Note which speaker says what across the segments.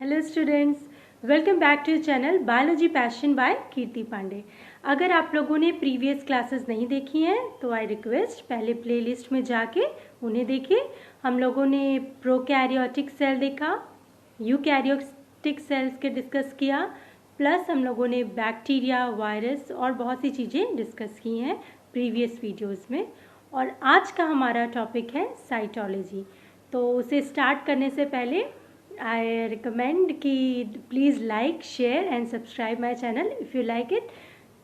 Speaker 1: Hello students, welcome back to channel biology passion by Kirti Pandey. अगर आप लोगों ने प्रीवियस क्लासेस नहीं देखी हैं तो आई रिक्वेस्ट पहले प्लेलिस्ट में जाके उन्हें देखिए। हम लोगों ने प्रोकैरियोटिक सेल देखा, यूकैरियोटिक सेल्स के डिस्कस किया, प्लस हम लोगों ने बैक्टीरिया, वायरस और बहुत सी चीज़ें डिस्कस की हैं प्रीवियस वीडियोज़ में। और आज का हमारा टॉपिक है साइटोलॉजी। तो उसे स्टार्ट करने से पहले I recommend कि please like, share and subscribe my channel if you like it.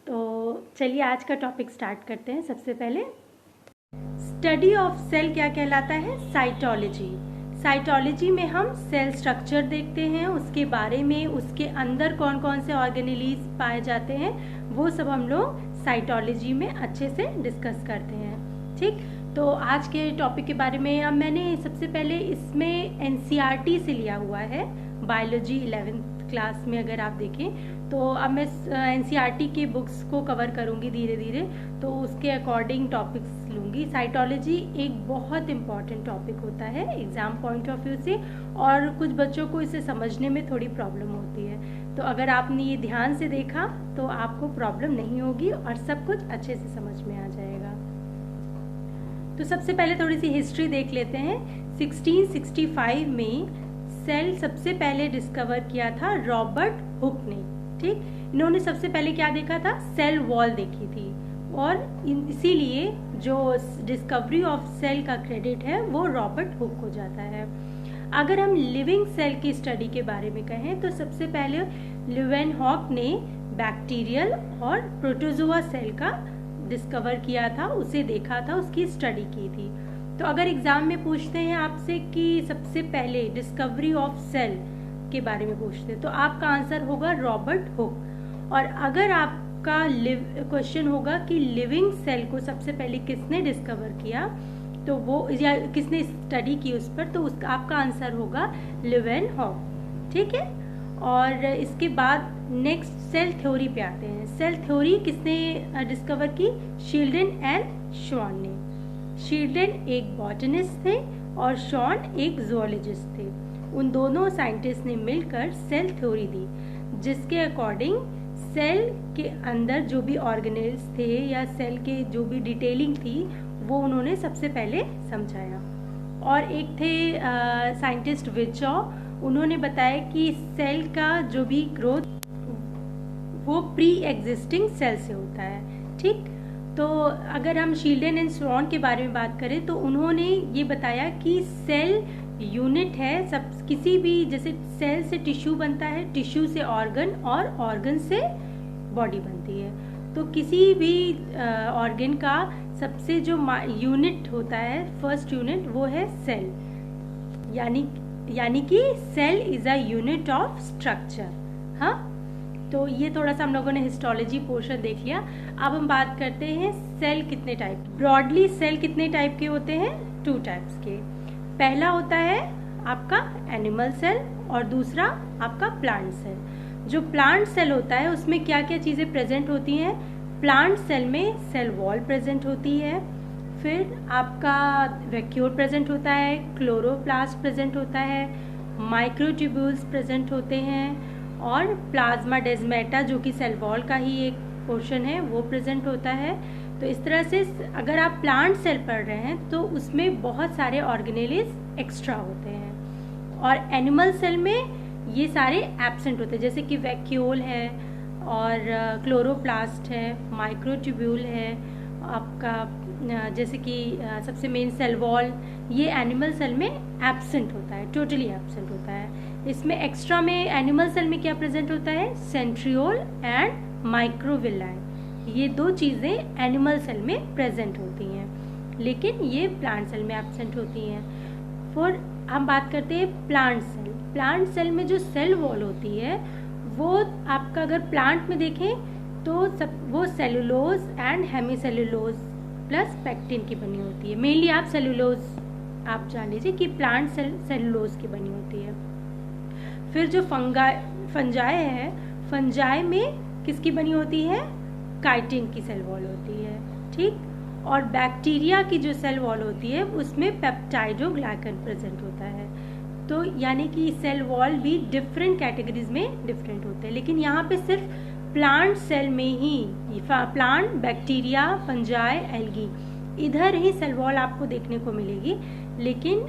Speaker 1: तो चलिए आज का टॉपिक स्टार्ट करते हैं। सबसे पहले स्टडी ऑफ सेल क्या कहलाता है? साइटोलॉजी। साइटोलॉजी में हम सेल स्ट्रक्चर देखते हैं, उसके बारे में, उसके अंदर कौन कौन से ऑर्गेनेलीज पाए जाते हैं, वो सब हम लोग साइटोलॉजी में अच्छे से डिस्कस करते हैं। ठीक, तो आज के टॉपिक के बारे में अब मैंने सबसे पहले इसमें एनसीईआरटी से लिया हुआ है। बायोलॉजी 11th क्लास में अगर आप देखें तो अब मैं एनसीईआरटी के बुक्स को कवर करूंगी धीरे धीरे, तो उसके अकॉर्डिंग टॉपिक्स लूंगी। साइटोलॉजी एक बहुत इम्पॉर्टेंट टॉपिक होता है एग्जाम पॉइंट ऑफ व्यू से, और कुछ बच्चों को इसे समझने में थोड़ी प्रॉब्लम होती है। तो अगर आपने ये ध्यान से देखा तो आपको प्रॉब्लम नहीं होगी और सब कुछ अच्छे से समझ में आ जाएगा। तो सबसे पहले थोड़ी सी हिस्ट्री देख लेते हैं। 1665 में सेल सबसे पहले डिस्कवर किया था रॉबर्ट हुक ने। ठीक, इन्होंने सबसे पहले क्या देखा था? सेल वॉल देखी थी, और इसीलिए जो डिस्कवरी ऑफ सेल का क्रेडिट है वो रॉबर्ट हुक को जाता है। अगर हम लिविंग सेल की स्टडी के बारे में कहें तो सबसे पहले ल्यूवेनहॉक ने बैक्टीरियल और प्रोटोजोआ सेल का डिस्कवर किया था, उसे देखा था, उसकी स्टडी की थी। तो अगर एग्जाम में पूछते हैं आपसे कि सबसे पहले डिस्कवरी ऑफ सेल के बारे में पूछते हैं तो आपका आंसर होगा रॉबर्ट हुक। और अगर आपका क्वेश्चन होगा कि लिविंग सेल को सबसे पहले किसने डिस्कवर किया तो वो, या किसने स्टडी की उस पर, तो उसका आपका आंसर होगा ल्यूवेनहॉक। ठीक है, और इसके बाद नेक्स्ट सेल थ्योरी पे आते हैं। सेल थ्योरी किसने डिस्कवर की? शील्डन एंड शॉन ने। शील्डन एक बॉटनिस्ट थे और शॉन एक जूलॉजिस्ट थे। उन दोनों साइंटिस्ट ने मिलकर सेल थ्योरी दी, जिसके अकॉर्डिंग सेल के अंदर जो भी ऑर्गेनेल्स थे या सेल के जो भी डिटेलिंग थी वो उन्होंने सबसे पहले समझाया। और एक थे साइंटिस्ट विर्चॉ, उन्होंने बताया कि सेल का जो भी ग्रोथ वो प्री एग्जिस्टिंग सेल से होता है। ठीक, तो अगर हम शील्डन एंड शॉन के बारे में बात करें तो उन्होंने ये बताया कि सेल यूनिट है, सब किसी भी, जैसे सेल से टिश्यू बनता है, टिश्यू से ऑर्गन और ऑर्गन से बॉडी बनती है। तो किसी भी ऑर्गन का सबसे जो यूनिट होता है, फर्स्ट यूनिट, वो है सेल। यानी कि cell is a unit of structure. हाँ, तो ये थोड़ा सा हम लोगों ने हिस्टोलॉजी पोर्शन देख लिया। अब हम बात करते हैं सेल कितने टाइप। ब्रॉडली सेल कितने टाइप के होते हैं? 2 टाइप्स के। पहला होता है आपका एनिमल सेल और दूसरा आपका प्लांट सेल। जो प्लांट सेल होता है उसमें क्या क्या चीजें प्रेजेंट होती हैं? प्लांट सेल में सेल वॉल प्रेजेंट होती है, फिर आपका वैक्यूल प्रेजेंट होता है, क्लोरोप्लास्ट प्रेजेंट होता है, माइक्रोट्यूब्यूल्स प्रेजेंट होते हैं, और प्लाज्मा डेस्मेटा जो कि सेल वॉल का ही एक पोर्शन है वो प्रेजेंट होता है। तो इस तरह से अगर आप प्लांट सेल पढ़ रहे हैं तो उसमें बहुत सारे ऑर्गेनेलिज एक्स्ट्रा होते हैं, और एनिमल सेल में ये सारे एब्सेंट होते हैं, जैसे कि वैक्यूल है और क्लोरोप्लास्ट है, माइक्रोट्यूब्यूल है आपका, जैसे कि सबसे मेन सेल वॉल, ये एनिमल सेल में एब्सेंट होता है, टोटली एब्सेंट होता है। इसमें एक्स्ट्रा में एनिमल सेल में क्या प्रेजेंट होता है? सेंट्रियोल एंड माइक्रोविलाई, ये 2 चीज़ें एनिमल सेल में प्रेजेंट होती हैं, लेकिन ये प्लांट सेल में एब्सेंट होती हैं। फिर हम बात करते हैं प्लांट सेल। प्लांट सेल में जो सेल वॉल होती है वो आपका, अगर प्लांट में देखें तो वो cellulose and hemicellulose plus pectin की बनी होती है। मेनली आप सेलुलोज आप जान लीजिए कि प्लांट सेल सेलुलोज की बनी होती है। फिर जो फंजाई है, फंजाई में किसकी बनी होती है? काइटिन की सेल वॉल होती है। ठीक, और बैक्टीरिया की जो सेल वॉल होती है उसमें पेप्टाइडोग्लाइकन प्रेजेंट होता है। तो यानी कि सेल वॉल भी डिफरेंट कैटेगरीज में डिफरेंट होते हैं, लेकिन यहाँ पे सिर्फ प्लांट सेल में ही, प्लांट, बैक्टीरिया, फंजाई, एल्गी, इधर ही सेल वॉल आपको देखने को मिलेगी। लेकिन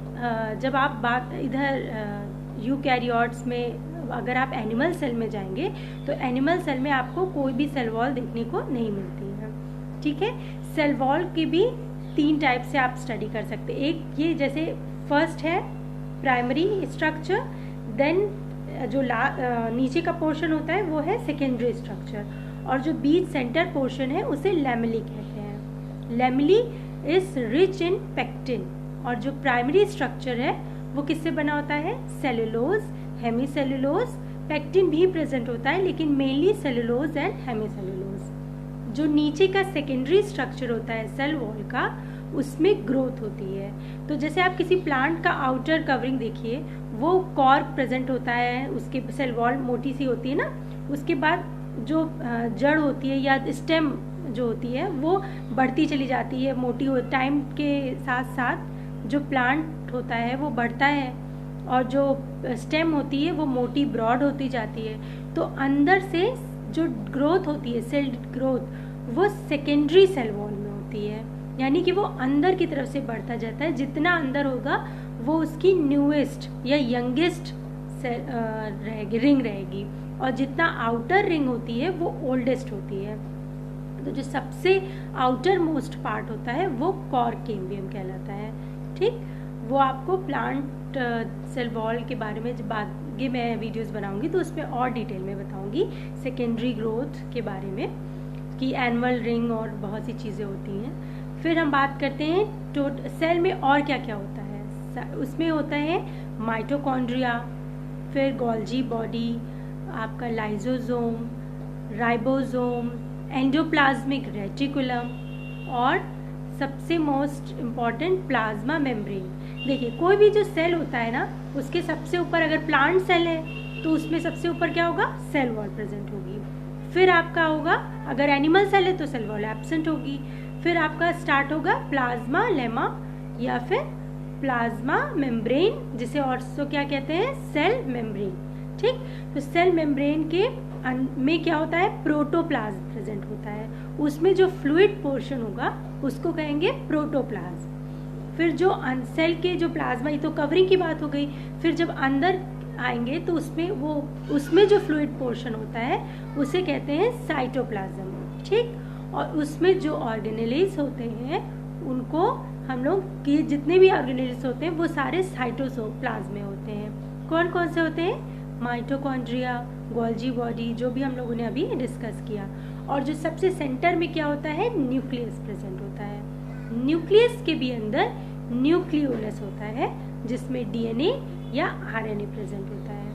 Speaker 1: जब आप बात इधर यूकैरियोट्स में, अगर आप एनिमल सेल में जाएंगे तो एनिमल सेल में आपको कोई भी सेल वॉल देखने को नहीं मिलती है। ठीक है, सेल वॉल की भी 3 टाइप से आप स्टडी कर सकते हैं। एक ये जैसे फर्स्ट है प्राइमरी स्ट्रक्चर, देन जो नीचे का पोर्शन होता है वो है सेकेंडरी स्ट्रक्चर, और जो बीच सेंटर पोर्शन है उसे लैमेली कहते हैं। Lamellae is rich in pectin, और जो प्राइमरी स्ट्रक्चर है वो किससे बना होता है? सेलुलोज, हेमीसेलुलोज, पेक्टिन भी प्रेजेंट होता है लेकिन मेनली सेलुलोज एंड हेमीसेलुलोज। जो नीचे का सेकेंडरी स्ट्रक्चर होता है सेल वॉल का, उसमें ग्रोथ होती है। तो जैसे आप किसी प्लांट का आउटर कवरिंग देखिए, वो कॉर्क प्रेजेंट होता है, उसके सेल वॉल मोटी सी होती है ना, उसके बाद जो जड़ होती है या स्टेम जो होती है वो बढ़ती चली जाती है, मोटी हो, टाइम के साथ साथ जो प्लांट होता है वो बढ़ता है, और जो स्टेम होती है वो मोटी ब्रॉड होती जाती है। तो अंदर से जो ग्रोथ होती है, सेल ग्रोथ, वो सेकेंडरी सेल वॉल में होती है, यानी कि वो अंदर की तरफ से बढ़ता जाता है। जितना अंदर होगा वो उसकी न्यूएस्ट या यंगेस्ट रिंग रहेगी, और जितना आउटर रिंग होती है वो ओल्डेस्ट होती है। तो जो सबसे आउटर मोस्ट पार्ट होता है वो कॉर्क कैम्बियम कहलाता है। ठीक, वो आपको प्लांट सेल वॉल के बारे में जब आगे मैं वीडियोस बनाऊंगी तो उसमें और डिटेल में बताऊंगी सेकेंडरी ग्रोथ के बारे में, कि एनुअल रिंग और बहुत सी चीज़ें होती हैं। फिर हम बात करते हैं सेल में और क्या क्या होता है। उसमें होता है माइटोकॉन्ड्रिया, फिर गोल्जी बॉडी, आपका लाइजोसोम, राइबोसोम, एंडोप्लाज्मिक रेटिकुलम, और सबसे मोस्ट इम्पॉर्टेंट प्लाज्मा मेम्ब्रेन। देखिए, कोई भी जो सेल होता है ना, उसके सबसे ऊपर, अगर प्लांट सेल है तो उसमें सबसे ऊपर क्या होगा? सेल वॉल प्रेजेंट होगी। फिर आपका होगा, अगर एनिमल सेल है तो सेल वॉल एब्सेंट होगी। फिर आपका स्टार्ट होगा प्लाज्मा लेमा या फिर प्लाज्मा मेम्ब्रेन, जिसे और क्या कहते हैं? Cell membrane. ठीक, तो सेल मेम्ब्रेन के में क्या होता है? प्रोटोप्लाज्म प्रेजेंट होता है, उसमें जो फ्लूइड पोर्शन होगा उसको कहेंगे प्रोटोप्लाज्म। फिर जो सेल के जो प्लाज्मा, ये तो कवरिंग की बात हो गई। फिर जब अंदर आएंगे तो उसमें जो फ्लूइड पोर्शन होता है उसे कहते हैं साइटोप्लाज्म। ठीक, और उसमें जो ऑर्गेनेल्स होते हैं उनको हम लोग, ये जितने भी ऑर्गेनेल्स होते हैं वो सारे साइटोप्लाज्म में होते हैं। कौन कौन से होते हैं? माइटोकॉन्ड्रिया, गोल्जी बॉडी, जो भी हम लोगों ने अभी डिस्कस किया। और जो सबसे सेंटर में क्या होता है? न्यूक्लियस प्रेजेंट होता है। न्यूक्लियस के भी अंदर न्यूक्लियोलस होता है, जिसमें डीएनए या आरएनए प्रेजेंट होता है।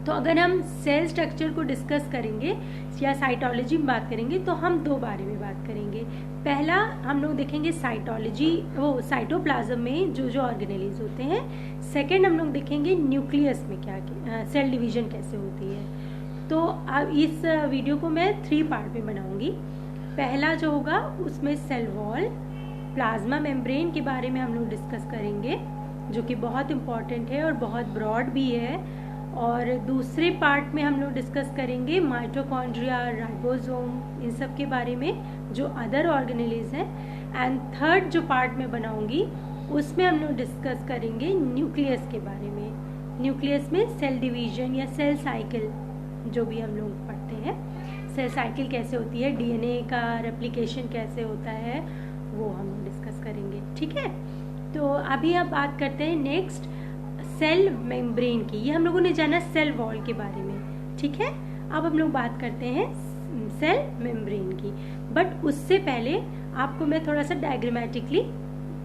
Speaker 1: तो अगर हम सेल स्ट्रक्चर को डिस्कस करेंगे या साइटोलॉजी में बात करेंगे तो हम 2 बारे में बात करेंगे। पहला हम लोग देखेंगे साइटोलॉजी, वो साइटोप्लाज्म में जो जो ऑर्गेनेल्स होते हैं। सेकंड हम लोग देखेंगे न्यूक्लियस में क्या सेल डिवीजन कैसे होती है। तो अब इस वीडियो को मैं 3 पार्ट में बनाऊंगी। पहला जो होगा उसमें सेल वॉल, प्लाज्मा मेम्ब्रेन के बारे में हम लोग डिस्कस करेंगे, जो कि बहुत इम्पॉर्टेंट है और बहुत ब्रॉड भी है। और दूसरे पार्ट में हम लोग डिस्कस करेंगे माइटोकॉन्ड्रिया, राइबोसोम, इन सब के बारे में, जो अदर ऑर्गेनेल्स हैं। एंड थर्ड जो पार्ट में बनाऊंगी उसमें हम लोग डिस्कस करेंगे न्यूक्लियस के बारे में। न्यूक्लियस में सेल डिवीजन या सेल साइकिल जो भी हम लोग पढ़ते हैं, सेल साइकिल कैसे होती है, डीएनए का रेप्लिकेशन कैसे होता है, वो हम लोग डिस्कस करेंगे। ठीक है, तो अभी अब बात करते हैं नेक्स्ट सेल मेम्ब्रेन की। ये हम लोगों ने जाना सेल वॉल के बारे में। ठीक है, अब हम लोग बात करते हैं सेल मेम्ब्रेन की। बट उससे पहले आपको मैं थोड़ा सा डायग्रामेटिकली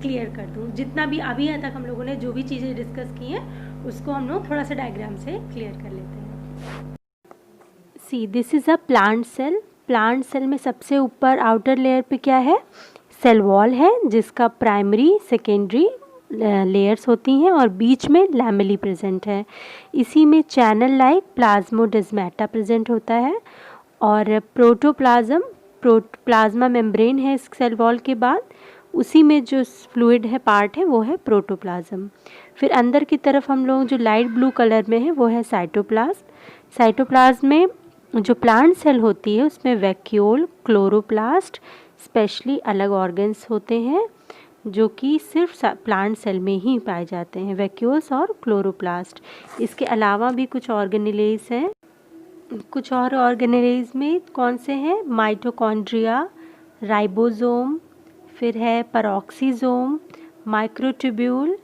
Speaker 1: क्लियर कर दूं। जितना भी अभी यहाँ तक हम लोगों ने जो भी चीज़ें डिस्कस की हैं उसको हम लोग थोड़ा सा डायग्राम से क्लियर कर लेते हैं। See, this is a plant cell. Plant cell में सबसे ऊपर आउटर लेयर पे क्या है? सेल वॉल है, जिसका प्राइमरी सेकेंडरी लेयर्स होती हैं और बीच में लैमेली प्रेजेंट है। इसी में चैनल लाइक प्लाज्मोडेस्माटा प्रेजेंट होता है। और प्रोटोप्लाज्म, प्लाज्मा मेम्ब्रेन है इस सेल वॉल के बाद, उसी में जो फ्लूइड है पार्ट है वो है प्रोटोप्लाज्म। फिर अंदर की तरफ हम लोग जो लाइट ब्लू कलर में है वो है साइटोप्लाज्म। साइटोप्लाज्म में जो प्लांट सेल होती है उसमें वैक्यूल, क्लोरोप्लास्ट स्पेशली अलग ऑर्गन्स होते हैं जो कि सिर्फ प्लांट सेल में ही पाए जाते हैं, वैक्यूल्स और क्लोरोप्लास्ट। इसके अलावा भी कुछ ऑर्गेनेलेज हैं। कुछ और ऑर्गेनेलेज में कौन से हैं? माइटोकॉन्ड्रिया, राइबोसोम, फिर है peroxisome, microtubule,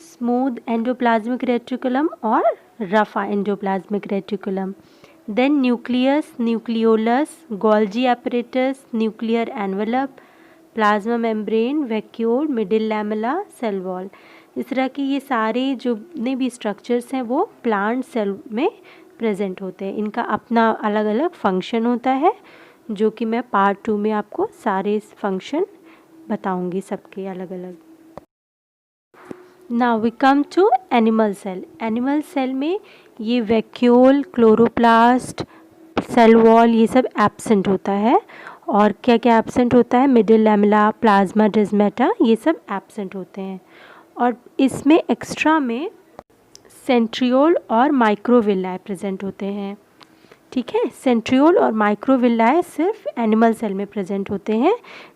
Speaker 1: smooth endoplasmic reticulum और rough endoplasmic reticulum. Then nucleus, nucleolus, Golgi apparatus, nuclear envelope, plasma membrane, vacuole, middle lamella, cell wall. इस तरह की ये सारे जो भी स्ट्रक्चर्स हैं वो प्लांट सेल में प्रेजेंट होते हैं। इनका अपना अलग अलग फंक्शन होता है जो कि मैं पार्ट 2 में आपको सारे फंक्शन बताऊंगी सबके अलग अलग। Now we come to animal cell. Animal cell में ये वैक्यूल, क्लोरोप्लास्ट, सेल वॉल ये सब एब्सेंट होता है। और क्या क्या एब्सेंट होता है? मिडिल लैमेला, प्लाज्मा डेस्मेटा ये सब एब्सेंट होते हैं। और इसमें एक्स्ट्रा में सेंट्रियोल और माइक्रोविल्लाए प्रेजेंट होते हैं। ठीक है, सेंट्रियोल और माइक्रोविल्लाए सिर्फ एनिमल सेल में प्रेजेंट होते हैं,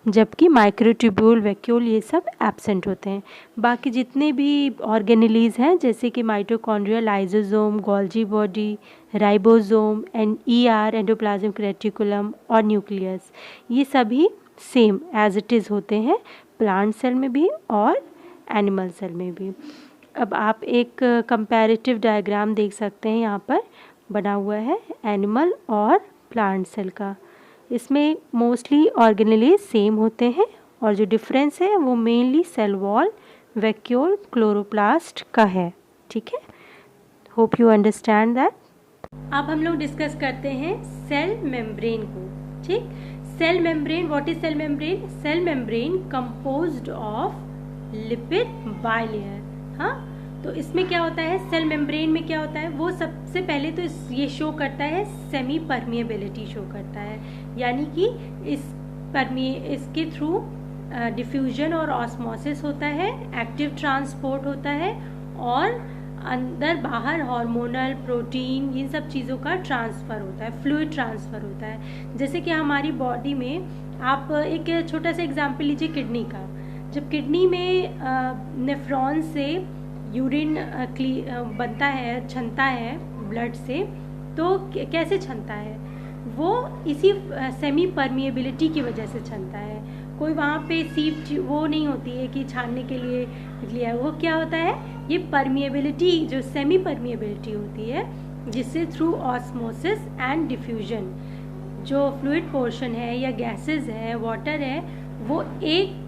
Speaker 1: जबकि माइक्रोट्यूब्यूल, वैक्यूल ये सब एब्सेंट होते हैं। बाकी जितने भी ऑर्गेनेलीज हैं जैसे कि mitochondria, lysosome, Golgi body, ribosome and ER, endoplasmic reticulum और न्यूक्लियस, ये सभी सेम एज इट इज़ होते हैं प्लांट सेल में भी और एनिमल सेल में भी। अब आप एक कंपैरेटिव डायग्राम देख सकते हैं, यहाँ पर बना हुआ है एनिमल और प्लांट सेल का। इसमें मोस्टली ऑर्गेनेलीज सेम होते हैं और जो डिफरेंस है वो mainly cell wall, vacuole, chloroplast का है। ठीक है, होप यू अंडरस्टैंड दैट। अब हम लोग डिस्कस करते हैं सेल मेम्ब्रेन को। ठीक, cell membrane, what is cell membrane? Cell membrane composed of lipid bilayer. हाँ, तो इसमें क्या होता है? सेल मेम्ब्रेन में क्या होता है? वो सबसे पहले तो ये शो करता है सेमी परमिएबिलिटी शो करता है, यानी कि इसके थ्रू डिफ्यूजन और ऑस्मोसिस होता है, एक्टिव ट्रांसपोर्ट होता है और अंदर बाहर हार्मोनल, प्रोटीन, इन सब चीज़ों का ट्रांसफ़र होता है, फ्लूइड ट्रांसफ़र होता है। जैसे कि हमारी बॉडी में आप एक छोटा सा एग्जाम्पल लीजिए किडनी का। जब किडनी में नेफ्रॉन से यूरिन बनता है, छनता है ब्लड से, तो कैसे छनता है? वो इसी सेमी परमिएबिलिटी की वजह से छनता है। कोई वहाँ पे सीप वो नहीं होती है कि छानने के लिए निकली है। वो क्या होता है? ये परमिएबिलिटी, जो सेमी परमिएबिलिटी होती है, जिससे थ्रू ऑस्मोसिस एंड डिफ्यूजन जो फ्लूइड पोर्शन है या गैसेस है, वाटर है, वो एक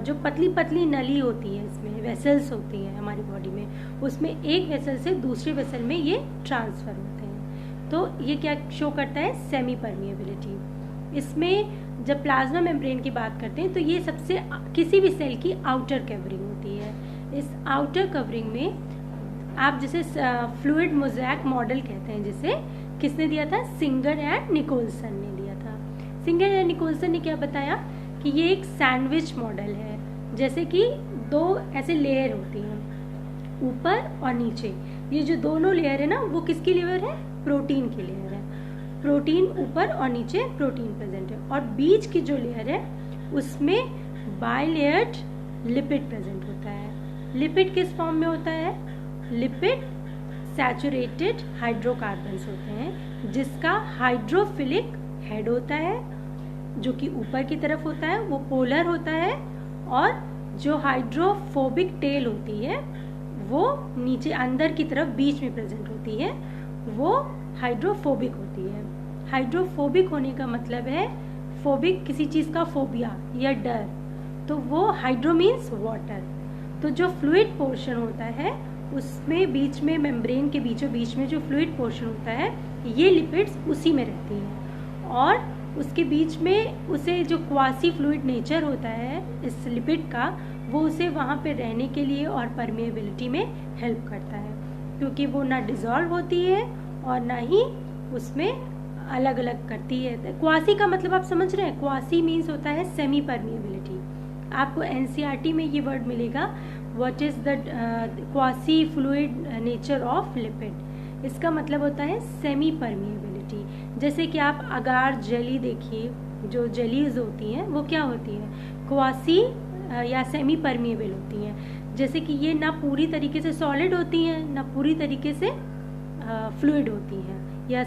Speaker 1: जो पतली पतली नली होती है, इसमें वेसल्स होती हैं हमारी बॉडी में, उसमें एक वेसल से दूसरे वेसल में ये ट्रांसफ़र होते हैं। तो ये क्या शो करता है? Semi permeability. इसमें जब प्लाज्मा मेम्ब्रेन की बात करते हैं तो ये सबसे किसी भी सेल की आउटर कवरिंग होती है। इस आउटर कवरिंग में आप जैसे फ्लूइड मोज़ेक मॉडल कहते हैं, जिसे किसने दिया था? सिंगर एंड निकोलसन ने दिया था। सिंगर एंड निकोलसन ने क्या बताया कि ये एक सैंडविच मॉडल है, जैसे कि दो ऐसे लेयर होती हैं ऊपर और नीचे। ये जो दोनों लेयर है ना, वो किसकी लेयर है? प्रोटीन की लेयर है। प्रोटीन ऊपर और नीचे प्रोटीन प्रेजेंट है, और बीच की जो लेयर है उसमें बाइलेयर्ड लिपिड प्रेजेंट होता है। लिपिड किस फॉर्म में होता है? लिपिड सैचुरेटेड हाइड्रोकार्बन्स होते हैं, जिसका हाइड्रोफिलिक हेड होता है जो कि ऊपर की तरफ होता है, वो पोलर होता है, और जो हाइड्रोफोबिक टेल होती है वो नीचे अंदर की तरफ बीच में प्रेजेंट होती है, वो हाइड्रोफोबिक होती है। हाइड्रोफोबिक होने का मतलब है, फोबिक किसी चीज़ का फोबिया या डर, तो वो हाइड्रो मीन्स वाटर। तो जो फ्लूइड पोर्शन होता है उसमें बीच में मेम्ब्रेन के बीचों बीच में जो फ्लूइड पोर्शन होता है, ये लिपिड्स उसी में रहती हैं, और उसके बीच में उसे जो क्वासी फ्लूइड नेचर होता है इस लिपिड का, वो उसे वहाँ पे रहने के लिए और परमेबिलिटी में हेल्प करता है, क्योंकि वो ना डिज़ोल्व होती है और ना ही उसमें अलग अलग करती है। क्वासी का मतलब आप समझ रहे हैं? क्वासी मीन्स होता है सेमी परमिएबिलिटी। आपको एनसीईआरटी में ये वर्ड मिलेगा, what is the quasi fluid nature of lipid. इसका मतलब होता है सेमी परमिएबिलिटी। जैसे कि आप अगार जेली देखिए, जो जेलीज होती हैं वो क्या होती है, क्वासी या सेमी परमिएबल होती हैं। जैसे कि ये ना पूरी तरीके से सॉलिड होती हैं, ना पूरी तरीके से फ्लूइड होती हैं या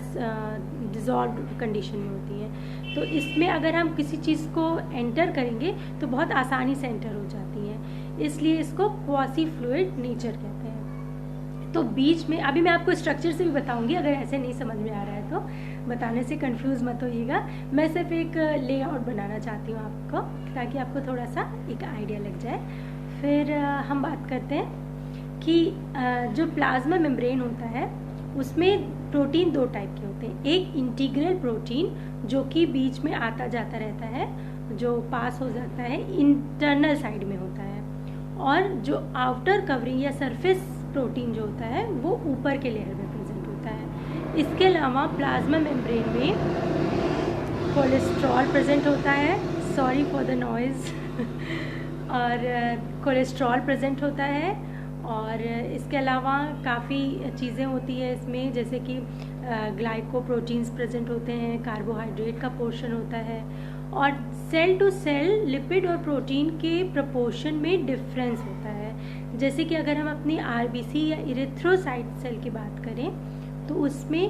Speaker 1: डिज़ोल्व कंडीशन में होती हैं। तो इसमें अगर हम किसी चीज़ को एंटर करेंगे तो बहुत आसानी से एंटर हो जाती हैं, इसलिए इसको क्वासी फ्लूइड नेचर कहते हैं। तो बीच में अभी मैं आपको स्ट्रक्चर से भी बताऊंगी, अगर ऐसे नहीं समझ में आ रहा है तो बताने से कंफ्यूज मत होइएगा। मैं सिर्फ एक लेआउट बनाना चाहती हूँ आपको, ताकि आपको थोड़ा सा एक आइडिया लग जाए। फिर हम बात करते हैं कि जो प्लाज्मा मेम्ब्रेन होता है उसमें प्रोटीन दो टाइप के होते हैं। एक इंटीग्रल प्रोटीन जो कि बीच में आता जाता रहता है, जो पास हो जाता है, इंटरनल साइड में होता है। और जो आउटर कवरिंग या सरफेस प्रोटीन जो होता है वो ऊपर के लेयर में प्रेजेंट होता है। इसके अलावा प्लाज्मा मेम्ब्रेन में कोलेस्ट्रॉल प्रेजेंट होता है, सॉरी फॉर द नॉइज़ और कोलेस्ट्रॉल प्रेजेंट होता है। और इसके अलावा काफ़ी चीज़ें होती है इसमें, जैसे कि ग्लाइकोप्रोटीन्स प्रेजेंट होते हैं, कार्बोहाइड्रेट का पोर्शन होता है। और सेल टू सेल लिपिड और प्रोटीन के प्रपोर्शन में डिफरेंस होता है। जैसे कि अगर हम अपनी आरबीसी या इरिथ्रोसाइट सेल की बात करें तो उसमें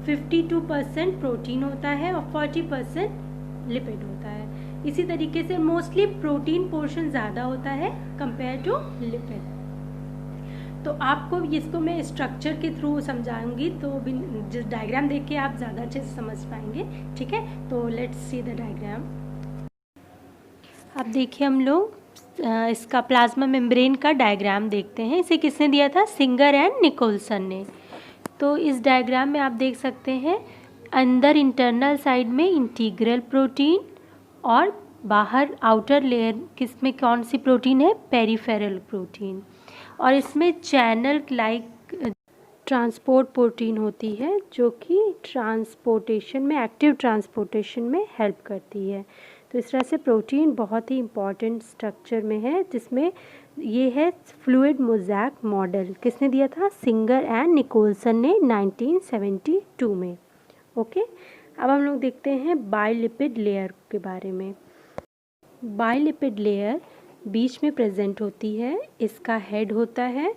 Speaker 1: 52% प्रोटीन होता है और 40% लिपिड होता है। इसी तरीके से मोस्टली प्रोटीन पोर्शन ज़्यादा होता है कंपेयर टू लिपिड। तो आपको इसको मैं स्ट्रक्चर के थ्रू समझाऊंगी, तो जिस डायग्राम देख के आप ज़्यादा अच्छे से समझ पाएंगे। ठीक है, तो लेट्स सी द डायग्राम। अब देखिए हम लोग इसका प्लाज्मा मेम्ब्रेन का डायग्राम देखते हैं। इसे किसने दिया था, सिंगर एंड निकोलसन ने। तो इस डायग्राम में आप देख सकते हैं अंदर इंटरनल साइड में इंटीग्रल प्रोटीन और बाहर आउटर लेयर किसमें कौन सी प्रोटीन है, पेरिफेरल प्रोटीन। और इसमें चैनल लाइक ट्रांसपोर्ट प्रोटीन होती है जो कि ट्रांसपोर्टेशन में, एक्टिव ट्रांसपोर्टेशन में हेल्प करती है। तो इस तरह से प्रोटीन बहुत ही इम्पॉर्टेंट स्ट्रक्चर में है, जिसमें ये है फ्लूइड मोज़ैक मॉडल। किसने दिया था, सिंगर एंड निकोलसन ने 1972 में। ओके, अब हम लोग देखते हैं बाइलिपिड लेयर के बारे में। बाइलिपिड लेयर बीच में प्रेजेंट होती है। इसका हेड होता है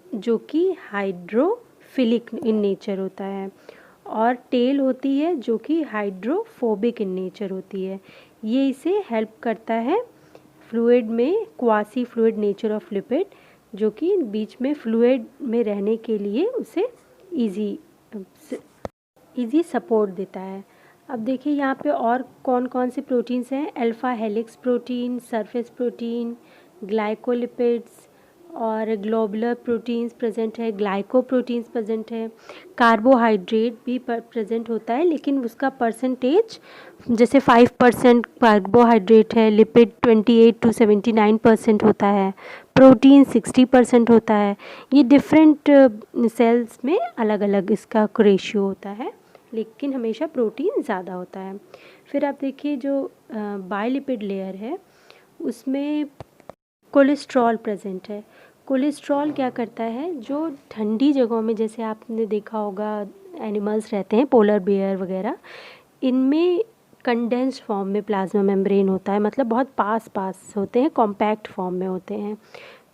Speaker 1: जो कि हाइड्रोफिलिक इन नेचर होता है, और टेल होती है जो कि हाइड्रोफोबिक इन नेचर होती है। ये इसे हेल्प करता है फ्लूइड में, quasi fluid nature of lipid, जो कि बीच में फ्लूइड में रहने के लिए उसे इजी सपोर्ट देता है। अब देखिए यहाँ पे और कौन कौन से प्रोटीन्स हैं, alpha helix protein, surface protein, glycolipids और ग्लोबुलर प्रोटीन्स प्रेजेंट है, ग्लाइकोप्रोटीन्स प्रेजेंट है। कार्बोहाइड्रेट भी प्रेजेंट होता है, लेकिन उसका परसेंटेज जैसे 5% कार्बोहाइड्रेट है, लिपिड 28 to 79% होता है, प्रोटीन 60% होता है। ये डिफरेंट सेल्स में अलग अलग इसका रेशियो होता है, लेकिन हमेशा प्रोटीन ज़्यादा होता है। फिर आप देखिए जो बाइलिपिड लेयर है उसमें कोलेस्ट्रॉल प्रेजेंट है। कोलेस्ट्रॉल क्या करता है, जो ठंडी जगहों में, जैसे आपने देखा होगा एनिमल्स रहते हैं, पोलर बियर वगैरह, इनमें कंडेंस्ड फॉर्म में प्लाज्मा मेम्ब्रेन होता है, मतलब बहुत पास होते हैं, कॉम्पैक्ट फॉर्म में होते हैं।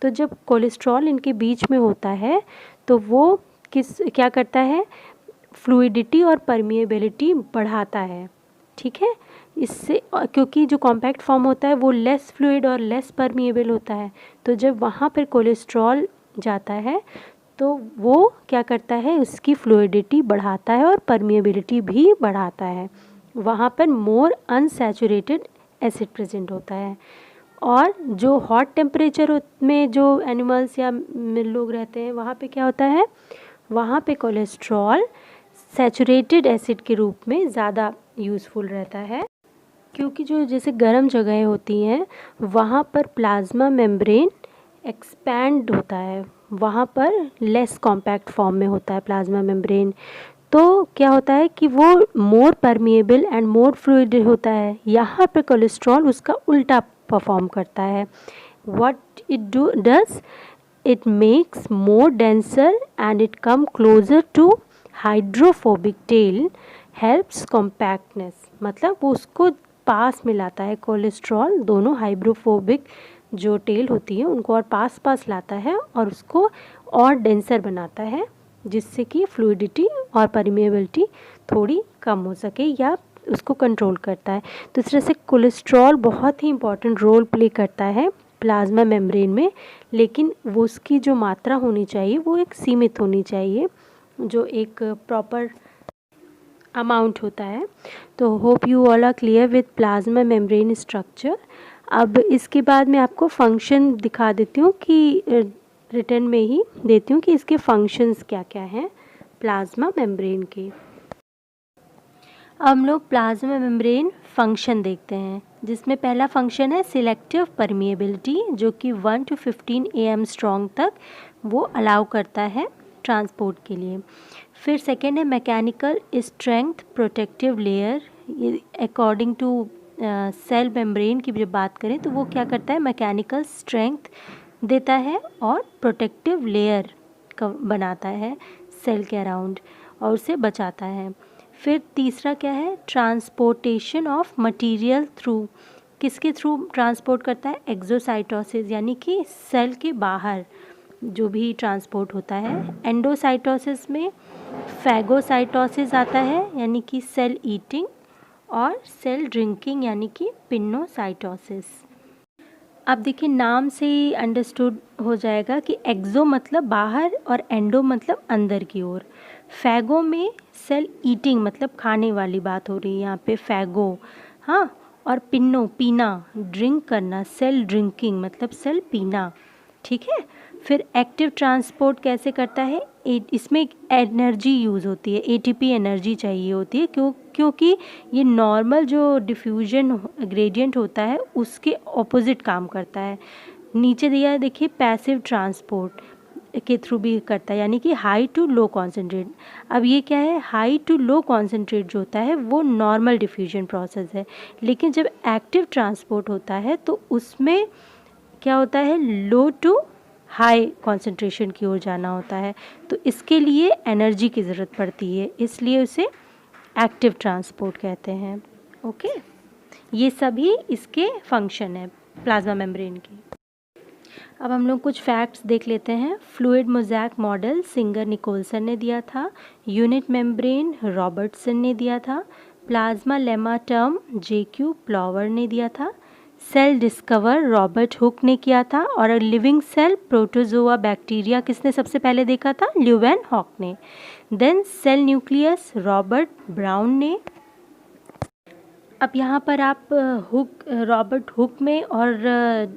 Speaker 1: तो जब कोलेस्ट्रॉल इनके बीच में होता है तो वो क्या करता है, फ्लूइडिटी और परमिएबिलिटी बढ़ाता है। ठीक है, इससे क्योंकि जो कॉम्पैक्ट फॉर्म होता है वो लेस फ्लूइड और लेस परमिएबल होता है, तो जब वहाँ पर कोलेस्ट्रॉल जाता है तो वो क्या करता है, उसकी फ्लूइडिटी बढ़ाता है और परमिएबिलिटी भी बढ़ाता है। वहाँ पर मोर अनसैचुरेटेड एसिड प्रेजेंट होता है। और जो हॉट टेम्परेचर में जो एनिमल्स या लोग रहते हैं वहाँ पे क्या होता है, वहाँ पे कोलेस्ट्रॉल सैचुरेटेड एसिड के रूप में ज़्यादा यूज़फुल रहता है, क्योंकि जो जैसे गर्म जगहें होती हैं वहाँ पर प्लाज्मा मेम्ब्रेन एक्सपैंड होता है, वहाँ पर लेस कॉम्पैक्ट फॉर्म में होता है प्लाज्मा मेम्ब्रेन। तो क्या होता है कि वो मोर परमिएबल एंड मोर फ्लूइड होता है। यहाँ पर कोलेस्ट्रॉल उसका उल्टा परफॉर्म करता है। What it does, it makes more denser and it come closer to hydrophobic tail, helps compactness, मतलब वो उसको पास में लाता है, कोलेस्ट्रॉल दोनों हाइड्रोफोबिक जो टेल होती है उनको और पास पास लाता है और उसको और डेंसर बनाता है, जिससे कि फ्लूइडिटी और परमेबिलिटी थोड़ी कम हो सके या उसको कंट्रोल करता है। तो इस तरह से कोलेस्ट्रॉल बहुत ही इंपॉर्टेंट रोल प्ले करता है प्लाज्मा मेम्ब्रेन में, लेकिन वो उसकी जो मात्रा होनी चाहिए वो एक सीमित होनी चाहिए, जो एक प्रॉपर अमाउंट होता है। तो hope you all are clear with plasma membrane structure. अब इसके बाद मैं आपको फंक्शन दिखा देती हूँ कि रिटर्न में ही देती हूँ कि इसके फंक्शंस क्या क्या हैं प्लाज्मा मेम्ब्रेन के। अब हम लोग प्लाज्मा मेम्ब्रेन फंक्शन देखते हैं, जिसमें पहला फंक्शन है सिलेक्टिव परमिएबिलिटी, जो कि 1 to 15 Angstrom तक वो अलाउ करता है ट्रांसपोर्ट के लिए। फिर सेकेंड है mechanical strength protective layer, according to cell membrane की जब बात करें तो वो क्या करता है, मैकेनिकल स्ट्रेंथ देता है और प्रोटेक्टिव लेयर का बनाता है सेल के अराउंड और उसे बचाता है। फिर तीसरा क्या है, ट्रांसपोर्टेशन ऑफ मटेरियल थ्रू, किसके थ्रू ट्रांसपोर्ट करता है, एक्सोसाइटोसिस, यानी कि सेल के बाहर जो भी ट्रांसपोर्ट होता है। एंडोसाइटोसिस में फैगोसाइटोसिस आता है, यानी कि सेल ईटिंग, और सेल ड्रिंकिंग यानी कि पिनोसाइटोसिस। अब देखिए नाम से ही अंडरस्टूड हो जाएगा कि एक्सो मतलब बाहर और एंडो मतलब अंदर की ओर। फैगो में सेल ईटिंग मतलब खाने वाली बात हो रही है यहाँ पे फैगो, हाँ, और पिनो पीना, ड्रिंक करना, सेल ड्रिंकिंग मतलब सेल पीना, ठीक है। फिर एक्टिव ट्रांसपोर्ट कैसे करता है, इसमें एक एनर्जी यूज़ होती है, एटीपी एनर्जी चाहिए होती है, क्योंकि ये नॉर्मल जो डिफ्यूजन ग्रेडियंट होता है उसके ऑपोजिट काम करता है। नीचे दिया है देखिए पैसिव ट्रांसपोर्ट के थ्रू भी करता है, यानी कि हाई टू लो कॉन्सेंट्रेट। अब ये क्या है, हाई टू लो कॉन्सेंट्रेट जो होता है वो नॉर्मल डिफ्यूजन प्रोसेस है, लेकिन जब एक्टिव ट्रांसपोर्ट होता है तो उसमें क्या होता है, लो टू हाई कॉन्सेंट्रेशन की ओर जाना होता है, तो इसके लिए एनर्जी की ज़रूरत पड़ती है, इसलिए उसे एक्टिव ट्रांसपोर्ट कहते हैं। ओके, ये सभी इसके फंक्शन है प्लाज्मा मेम्ब्रेन के। अब हम लोग कुछ फैक्ट्स देख लेते हैं। Fluid mosaic model Singer Nicolson ने दिया था, यूनिट मेम्ब्रेन रॉबर्टसन ने दिया था, plasmalemma term JQ Plowe ने दिया था, सेल डिस्कवर रॉबर्ट हुक ने किया था, और लिविंग सेल प्रोटोजोआ बैक्टीरिया किसने सबसे पहले देखा था, ल्यूवेन हॉक ने। Then cell nucleus Robert Brown ने। अब यहाँ पर आप रॉबर्ट हुक में और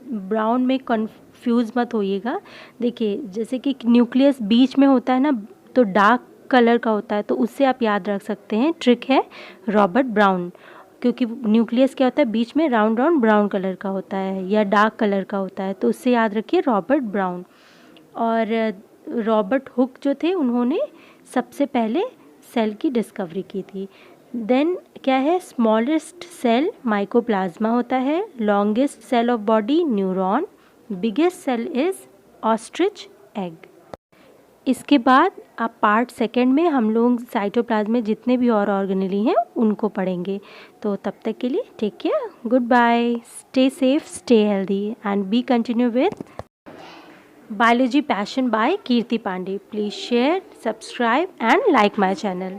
Speaker 1: ब्राउन में कंफ्यूज मत होइएगा। देखिए जैसे कि न्यूक्लियस बीच में होता है ना, तो डार्क कलर का होता है, तो उससे आप याद रख सकते हैं, ट्रिक है रॉबर्ट ब्राउन, क्योंकि न्यूक्लियस क्या होता है बीच में राउंड राउंड ब्राउन कलर का होता है या डार्क कलर का होता है, तो उससे याद रखिए रॉबर्ट ब्राउन। और रॉबर्ट हुक जो थे उन्होंने सबसे पहले सेल की डिस्कवरी की थी। देन क्या है, स्मॉलेस्ट सेल माइकोप्लाज्मा होता है, longest cell of body neuron, biggest cell is ostrich egg. इसके बाद आप पार्ट सेकंड में हम लोग साइटोप्लाज्म में जितने भी और ऑर्गेनेली हैं उनको पढ़ेंगे। तो तब तक के लिए take care, good bye, stay safe, stay healthy and be continue with biology passion by Kirti Pandey. Please share, subscribe and like my channel.